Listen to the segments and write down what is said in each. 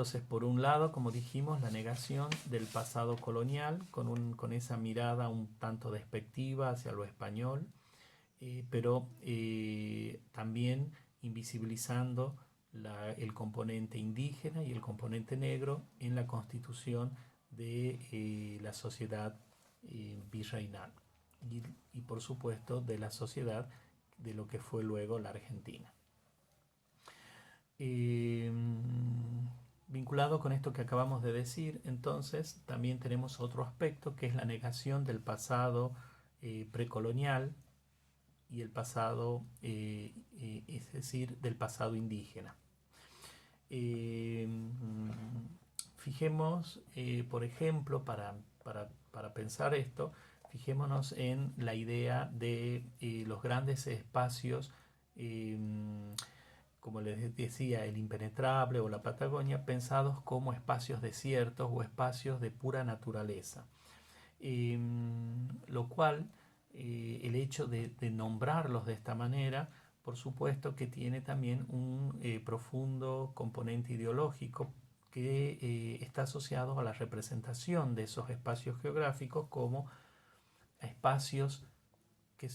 Entonces, por un lado, como dijimos, la negación del pasado colonial, con esa mirada un tanto despectiva hacia lo español, pero también invisibilizando el componente indígena y el componente negro en la constitución de la sociedad virreinal y por supuesto de la sociedad de lo que fue luego la Argentina. Eh, Vinculado con esto que acabamos de decir, entonces también tenemos otro aspecto que es la negación del pasado precolonial y el pasado, es decir, del pasado indígena. Eh, Fijemos, por ejemplo, para pensar esto, fijémonos en la idea de los grandes espacios, eh, como les decía, el impenetrable o la Patagonia, pensados como espacios desiertos o espacios de pura naturaleza. Lo cual, el hecho de nombrarlos de esta manera, por supuesto que tiene también un profundo componente ideológico que está asociado a la representación de esos espacios geográficos como espacios que,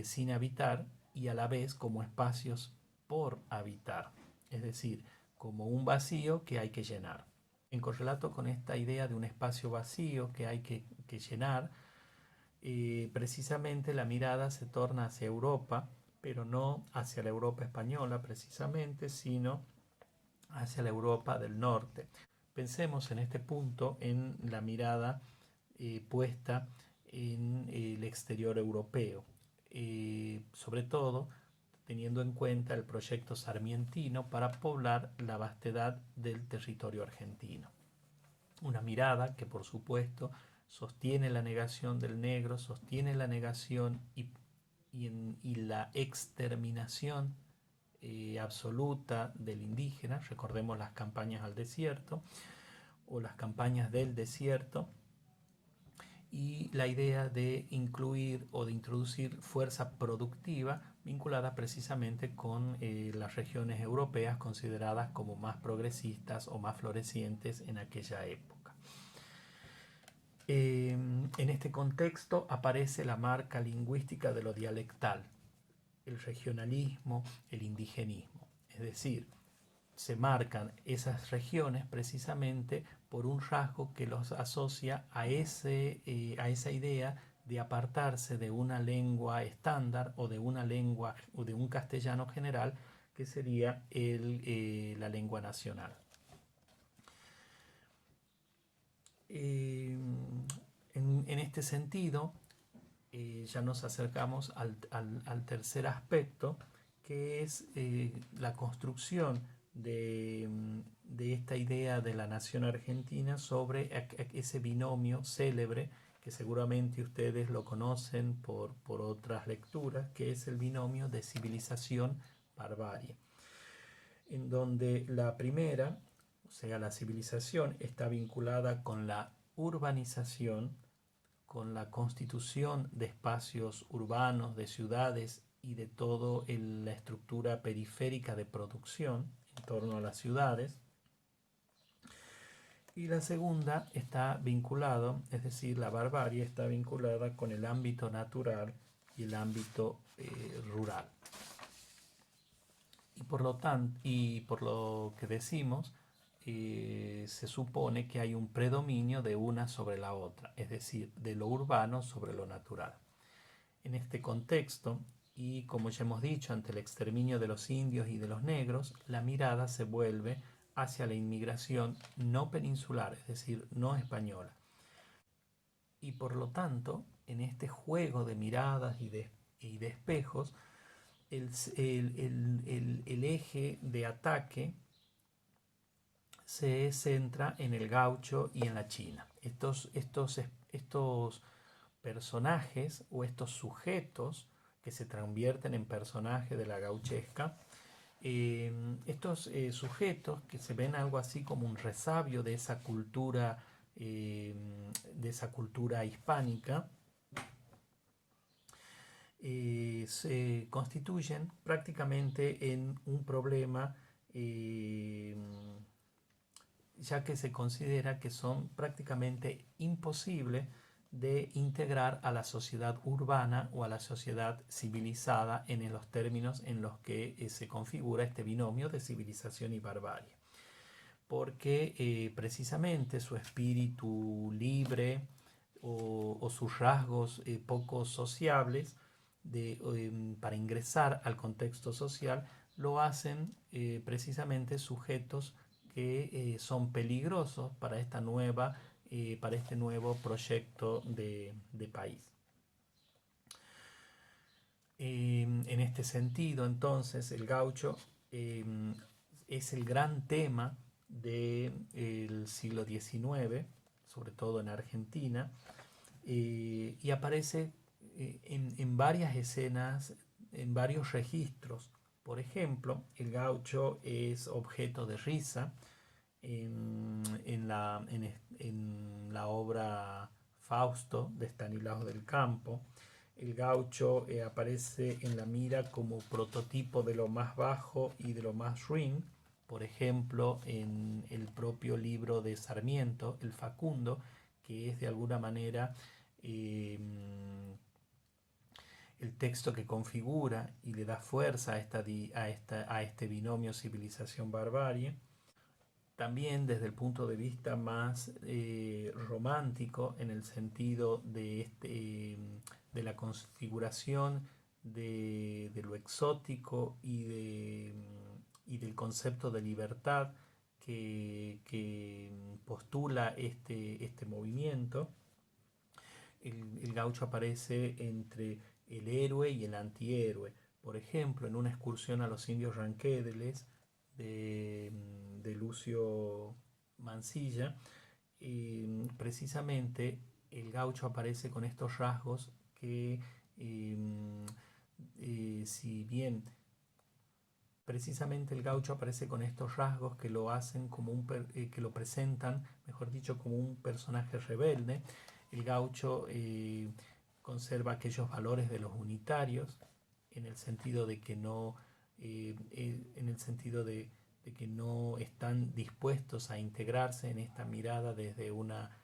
sin habitar y a la vez como espacios por habitar, es decir, como un vacío que hay que llenar. En correlato con esta idea de un espacio vacío que hay que llenar, precisamente la mirada se torna hacia Europa, pero no hacia la Europa española precisamente, sino hacia la Europa del norte. Pensemos en este punto en la mirada puesta en el exterior europeo, sobre todo teniendo en cuenta el proyecto sarmientino para poblar la vastedad del territorio argentino. Una mirada que por supuesto sostiene la negación del negro, sostiene la negación y la exterminación absoluta del indígena. Recordemos las campañas al desierto o las campañas del desierto, y la idea de incluir o de introducir fuerza productiva vinculada precisamente con las regiones europeas consideradas como más progresistas o más florecientes en aquella época. En este contexto aparece la marca lingüística de lo dialectal, el regionalismo, el indigenismo, es decir, se marcan esas regiones precisamente por un rasgo que los asocia a esa idea de apartarse de una lengua estándar o de una lengua o de un castellano general que sería la lengua nacional. En este sentido, ya nos acercamos al tercer aspecto, que es la construcción de esta idea de la nación argentina sobre ese binomio célebre que seguramente ustedes lo conocen por otras lecturas, que es el binomio de civilización-barbarie, en donde la primera, o sea, la civilización, está vinculada con la urbanización, con la constitución de espacios urbanos, de ciudades y de toda la estructura periférica de producción en torno a las ciudades. Y la segunda está vinculado, es decir, la barbarie está vinculada con el ámbito natural y el ámbito rural. Y por lo que decimos, se supone que hay un predominio de una sobre la otra, es decir, de lo urbano sobre lo natural. En este contexto, y como ya hemos dicho, ante el exterminio de los indios y de los negros, la mirada se vuelve hacia la inmigración no peninsular, es decir, no española. Y por lo tanto, en este juego de miradas y de espejos, el eje de ataque se centra en el gaucho y en la china. Estos personajes o estos sujetos que se convierten en personajes de la gauchesca, estos sujetos que se ven algo así como un resabio de esa cultura hispánica, se constituyen prácticamente en un problema ya que se considera que son prácticamente imposibles de integrar a la sociedad urbana o a la sociedad civilizada en los términos en los que se configura este binomio de civilización y barbarie. Porque precisamente su espíritu libre o sus rasgos poco sociables para ingresar al contexto social lo hacen precisamente sujetos que son peligrosos para para este nuevo proyecto de país. En este sentido, entonces, el gaucho es el gran tema del siglo XIX, sobre todo en Argentina, y aparece en varias escenas, en varios registros. Por ejemplo, el gaucho es objeto de risa en la obra Fausto de Estanislao del Campo. El gaucho aparece en la mira como prototipo de lo más bajo y de lo más ruin. Por ejemplo, en el propio libro de Sarmiento, El Facundo, que es de alguna manera el texto que configura y le da fuerza a este binomio civilización-barbarie. También desde el punto de vista más romántico, en el sentido de la configuración de lo exótico y del concepto de libertad que postula este movimiento. El gaucho aparece entre el héroe y el antihéroe. Por ejemplo, en una excursión a los indios ranqueles de Lucio Mansilla, precisamente el gaucho aparece con estos rasgos que, si bien precisamente el gaucho aparece con estos rasgos que lo hacen como que lo presentan, mejor dicho, como un personaje rebelde. El gaucho conserva aquellos valores de los unitarios, en el sentido de que no, de que no están dispuestos a integrarse en esta mirada desde una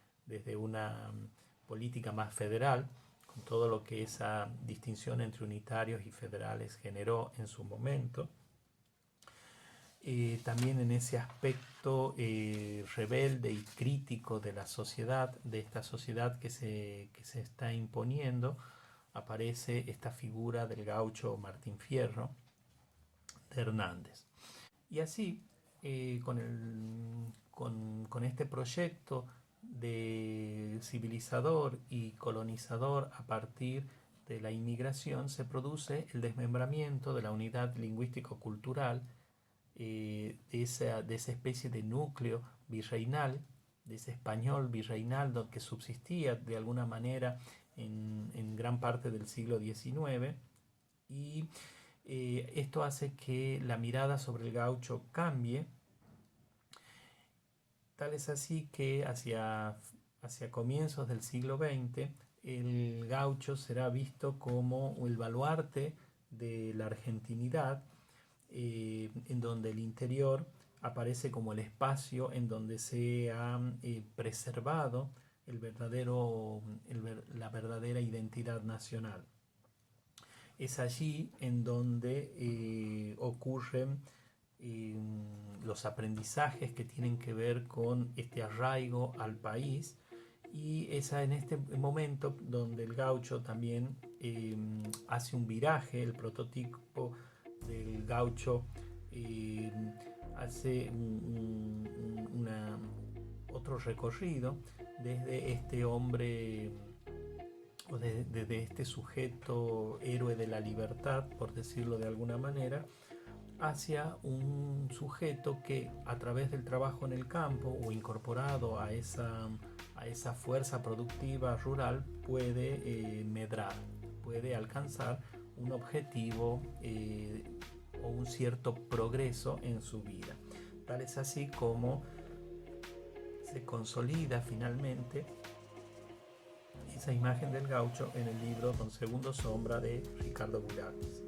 política más federal, con todo lo que esa distinción entre unitarios y federales generó en su momento. También en ese aspecto rebelde y crítico de la sociedad, de esta sociedad que se está imponiendo, aparece esta figura del gaucho Martín Fierro de Hernández. Y así, con este proyecto de civilizador y colonizador a partir de la inmigración, se produce el desmembramiento de la unidad lingüístico-cultural, de esa especie de núcleo virreinal, de ese español virreinal que subsistía de alguna manera en gran parte del siglo XIX, y esto hace que la mirada sobre el gaucho cambie. Tal es así que hacia comienzos del siglo XX el gaucho será visto como el baluarte de la argentinidad, en donde el interior aparece como el espacio en donde se ha preservado la verdadera identidad nacional. Es allí en donde ocurren los aprendizajes que tienen que ver con este arraigo al país, y es en este momento donde el gaucho también hace un viraje. El prototipo del gaucho hace otro recorrido desde este hombre o desde este sujeto héroe de la libertad, por decirlo de alguna manera, hacia un sujeto que a través del trabajo en el campo o incorporado a esa fuerza productiva rural puede medrar, puede alcanzar un objetivo o un cierto progreso en su vida. Tal es así como se consolida finalmente esa imagen del gaucho en el libro Don Segundo Sombra de Ricardo Bularques.